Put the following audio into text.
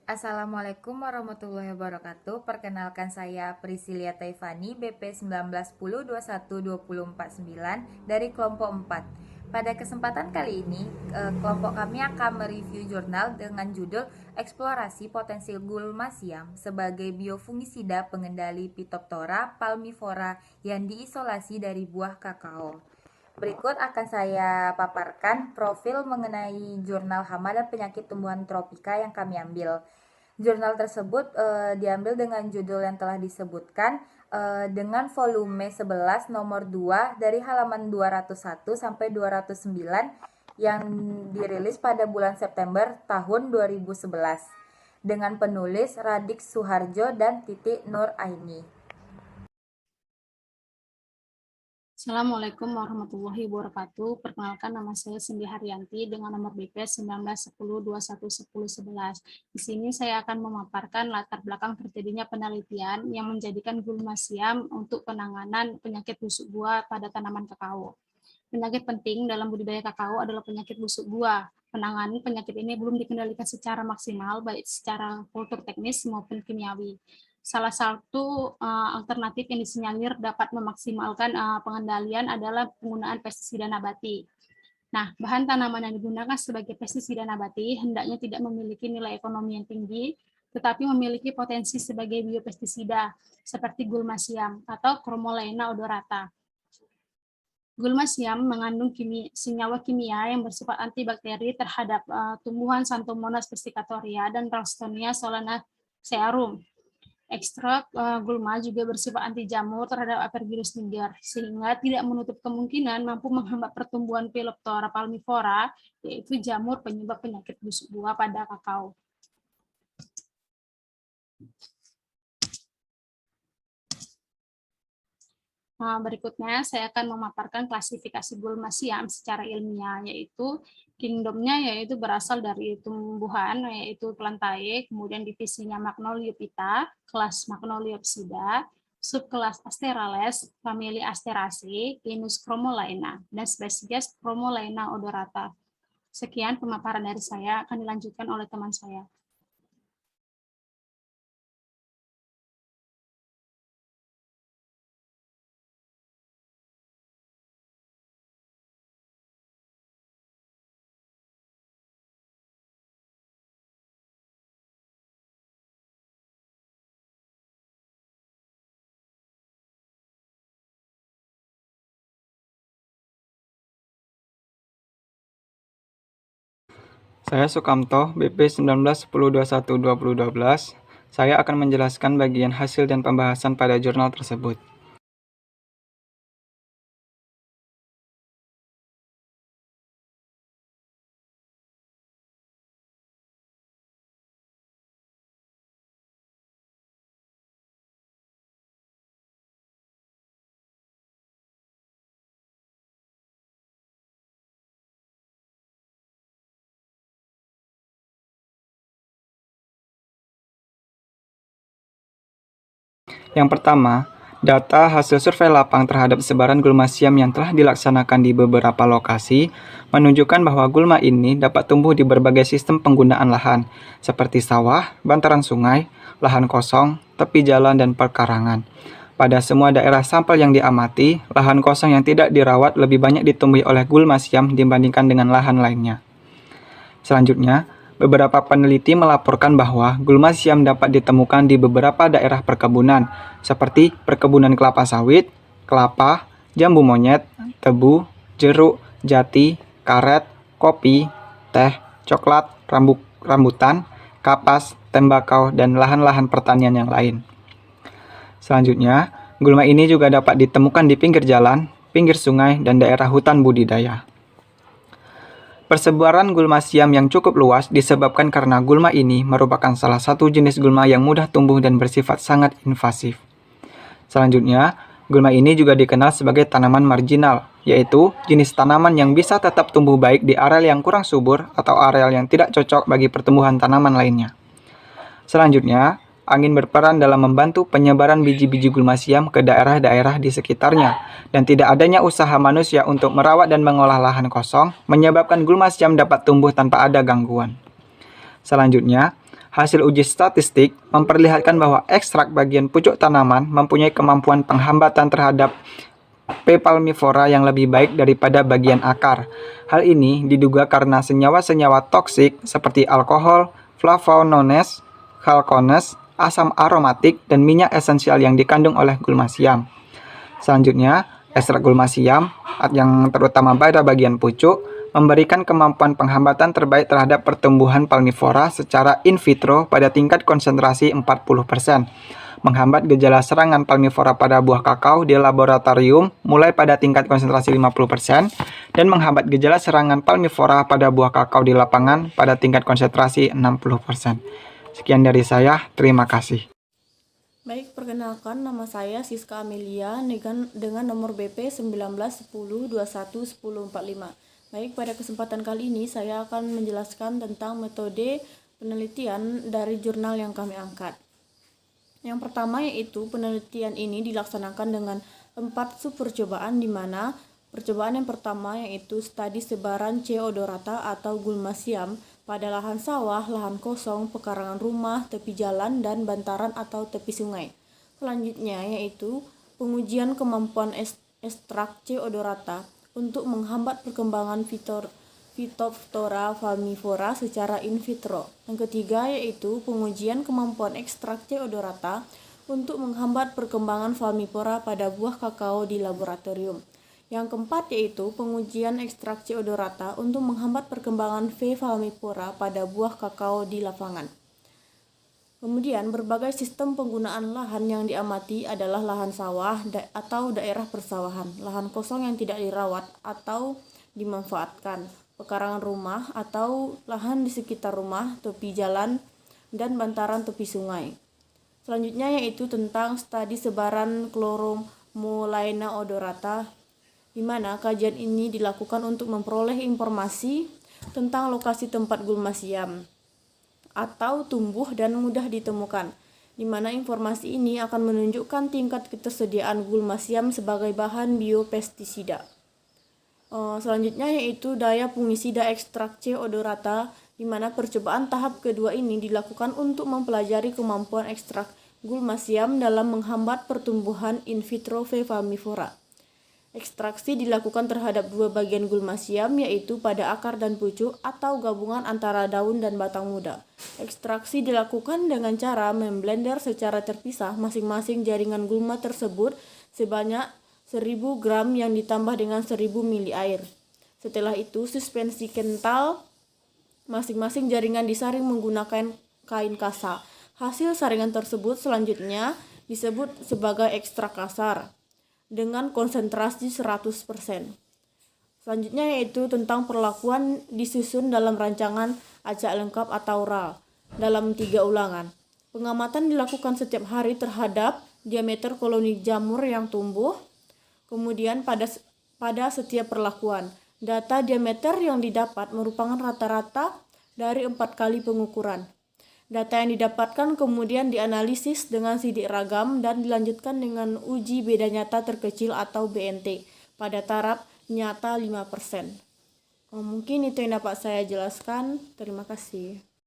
Assalamualaikum warahmatullahi wabarakatuh. Perkenalkan saya Priscilia Taifani, BP 1910212049 dari kelompok 4. Pada kesempatan kali ini, kelompok kami akan mereview jurnal dengan judul Eksplorasi Potensi Gulma Siam sebagai biofungisida pengendali Phytophthora palmivora yang diisolasi dari buah kakao. Berikut akan saya paparkan profil mengenai jurnal hama dan penyakit tumbuhan tropika yang kami ambil. Jurnal tersebut diambil dengan judul yang telah disebutkan dengan volume 11 nomor 2 dari halaman 201 sampai 209 yang dirilis pada bulan September tahun 2011 dengan penulis Radik Suharjo dan Titi Nur Aini. Assalamualaikum warahmatullahi wabarakatuh. Perkenalkan, nama saya Cindy Haryanti dengan nomor BP 1910211011. Di sini saya akan memaparkan latar belakang terjadinya penelitian yang menjadikan gulma siam untuk penanganan penyakit busuk buah pada tanaman kakao. Penyakit penting dalam budidaya kakao adalah penyakit busuk buah. Penanganan penyakit ini belum dikendalikan secara maksimal, baik secara kultur teknis maupun kimiawi. Salah satu alternatif yang disinyalir dapat memaksimalkan pengendalian adalah penggunaan pestisida nabati. Nah, bahan tanaman yang digunakan sebagai pestisida nabati hendaknya tidak memiliki nilai ekonomi yang tinggi, tetapi memiliki potensi sebagai biopestisida, seperti gulma siam atau Chromolaena odorata. Gulma siam mengandung senyawa kimia yang bersifat antibakteri terhadap tumbuhan Xanthomonas persicatoria dan Ralstonia solanacearum. Ekstrak gulma juga bersifat anti jamur terhadap Aspergillus niger, sehingga tidak menutup kemungkinan mampu menghambat pertumbuhan Phytophthora palmivora, yaitu jamur penyebab penyakit busuk buah pada kakao. Berikutnya saya akan memaparkan klasifikasi gulma siam secara ilmiah, yaitu kingdomnya yaitu berasal dari tumbuhan yaitu Plantae, kemudian divisinya Magnoliophyta, kelas Magnoliopsida, subkelas Asterales, famili Asteraceae, genus Chromolaena, dan spesies Chromolaena odorata. Sekian pemaparan dari saya, akan dilanjutkan oleh teman saya. Saya Sukamto, BP 1910212012. Saya akan menjelaskan bagian hasil dan pembahasan pada jurnal tersebut. Yang pertama, data hasil survei lapang terhadap sebaran gulma siam yang telah dilaksanakan di beberapa lokasi menunjukkan bahwa gulma ini dapat tumbuh di berbagai sistem penggunaan lahan, seperti sawah, bantaran sungai, lahan kosong, tepi jalan, dan perkarangan. Pada semua daerah sampel yang diamati, lahan kosong yang tidak dirawat lebih banyak ditumbuhi oleh gulma siam dibandingkan dengan lahan lainnya. Selanjutnya, beberapa peneliti melaporkan bahwa gulma siam dapat ditemukan di beberapa daerah perkebunan, seperti perkebunan kelapa sawit, kelapa, jambu monyet, tebu, jeruk, jati, karet, kopi, teh, coklat, rambutan, kapas, tembakau, dan lahan-lahan pertanian yang lain. Selanjutnya, gulma ini juga dapat ditemukan di pinggir jalan, pinggir sungai, dan daerah hutan budidaya. Persebaran gulma siam yang cukup luas disebabkan karena gulma ini merupakan salah satu jenis gulma yang mudah tumbuh dan bersifat sangat invasif. Selanjutnya, gulma ini juga dikenal sebagai tanaman marginal, yaitu jenis tanaman yang bisa tetap tumbuh baik di areal yang kurang subur atau areal yang tidak cocok bagi pertumbuhan tanaman lainnya. Selanjutnya, angin berperan dalam membantu penyebaran biji-biji gulma siam ke daerah-daerah di sekitarnya, dan tidak adanya usaha manusia untuk merawat dan mengolah lahan kosong menyebabkan gulma siam dapat tumbuh tanpa ada gangguan. Selanjutnya, Hasil uji statistik memperlihatkan bahwa ekstrak bagian pucuk tanaman mempunyai kemampuan penghambatan terhadap P. palmifera yang lebih baik daripada bagian akar. Hal ini diduga karena senyawa-senyawa toksik seperti alkohol, flavonones, chalcones, asam aromatik, dan minyak esensial yang dikandung oleh gulmasiam. Selanjutnya, ekstrak gulmasiam yang terutama pada bagian pucuk memberikan kemampuan penghambatan terbaik terhadap pertumbuhan palmifera secara in vitro pada tingkat konsentrasi 40%, menghambat gejala serangan palmifera pada buah kakao di laboratorium mulai pada tingkat konsentrasi 50%, dan menghambat gejala serangan palmifera pada buah kakao di lapangan pada tingkat konsentrasi 60%. Sekian dari saya, terima kasih. Baik, perkenalkan, nama saya Siska Amelia dengan nomor BP 1910211045. Baik, pada kesempatan kali ini saya akan menjelaskan tentang metode penelitian dari jurnal yang kami angkat. Yang pertama yaitu penelitian ini dilaksanakan dengan 4 subpercobaan, di mana percobaan yang pertama yaitu studi sebaran C. odorata atau gulmasiam pada lahan sawah, lahan kosong, pekarangan rumah, tepi jalan, dan bantaran atau tepi sungai. Selanjutnya yaitu pengujian kemampuan ekstrak C. odorata untuk menghambat perkembangan Phytophthora falmifera secara in vitro. Yang ketiga yaitu pengujian kemampuan ekstrak C. odorata untuk menghambat perkembangan falmifera pada buah kakao di laboratorium. Yang keempat yaitu pengujian ekstrak C. odorata untuk menghambat perkembangan V. falmifera pada buah kakao di lapangan. Kemudian berbagai sistem penggunaan lahan yang diamati adalah lahan sawah atau daerah persawahan, lahan kosong yang tidak dirawat atau dimanfaatkan, pekarangan rumah atau lahan di sekitar rumah, tepi jalan, dan bantaran tepi sungai. Selanjutnya yaitu tentang studi sebaran Chloromulaena odorata, di mana kajian ini dilakukan untuk memperoleh informasi tentang lokasi tempat gulmasiam atau tumbuh dan mudah ditemukan, di mana informasi ini akan menunjukkan tingkat ketersediaan gulmasiam sebagai bahan biopestisida. Selanjutnya yaitu daya fungisida ekstrak C. odorata, di mana percobaan tahap kedua ini dilakukan untuk mempelajari kemampuan ekstrak gulmasiam dalam menghambat pertumbuhan in vitro V. falmifera. Ekstraksi dilakukan terhadap 2 bagian gulmasiam, yaitu pada akar dan pucuk atau gabungan antara daun dan batang muda. Ekstraksi dilakukan dengan cara memblender secara terpisah masing-masing jaringan gulma tersebut sebanyak 1000 gram yang ditambah dengan 1000 ml air. Setelah itu suspensi kental masing-masing jaringan disaring menggunakan kain kasa. Hasil saringan tersebut selanjutnya disebut sebagai ekstrak kasar dengan konsentrasi 100%. Selanjutnya yaitu tentang perlakuan disusun dalam rancangan acak lengkap atau RAL dalam 3 ulangan. Pengamatan dilakukan setiap hari terhadap diameter koloni jamur yang tumbuh. Kemudian pada setiap perlakuan, data diameter yang didapat merupakan rata-rata dari 4 kali pengukuran. Data yang didapatkan kemudian dianalisis dengan sidik ragam dan dilanjutkan dengan uji beda nyata terkecil atau BNT pada taraf nyata 5%. Mungkin itu yang dapat saya jelaskan. Terima kasih.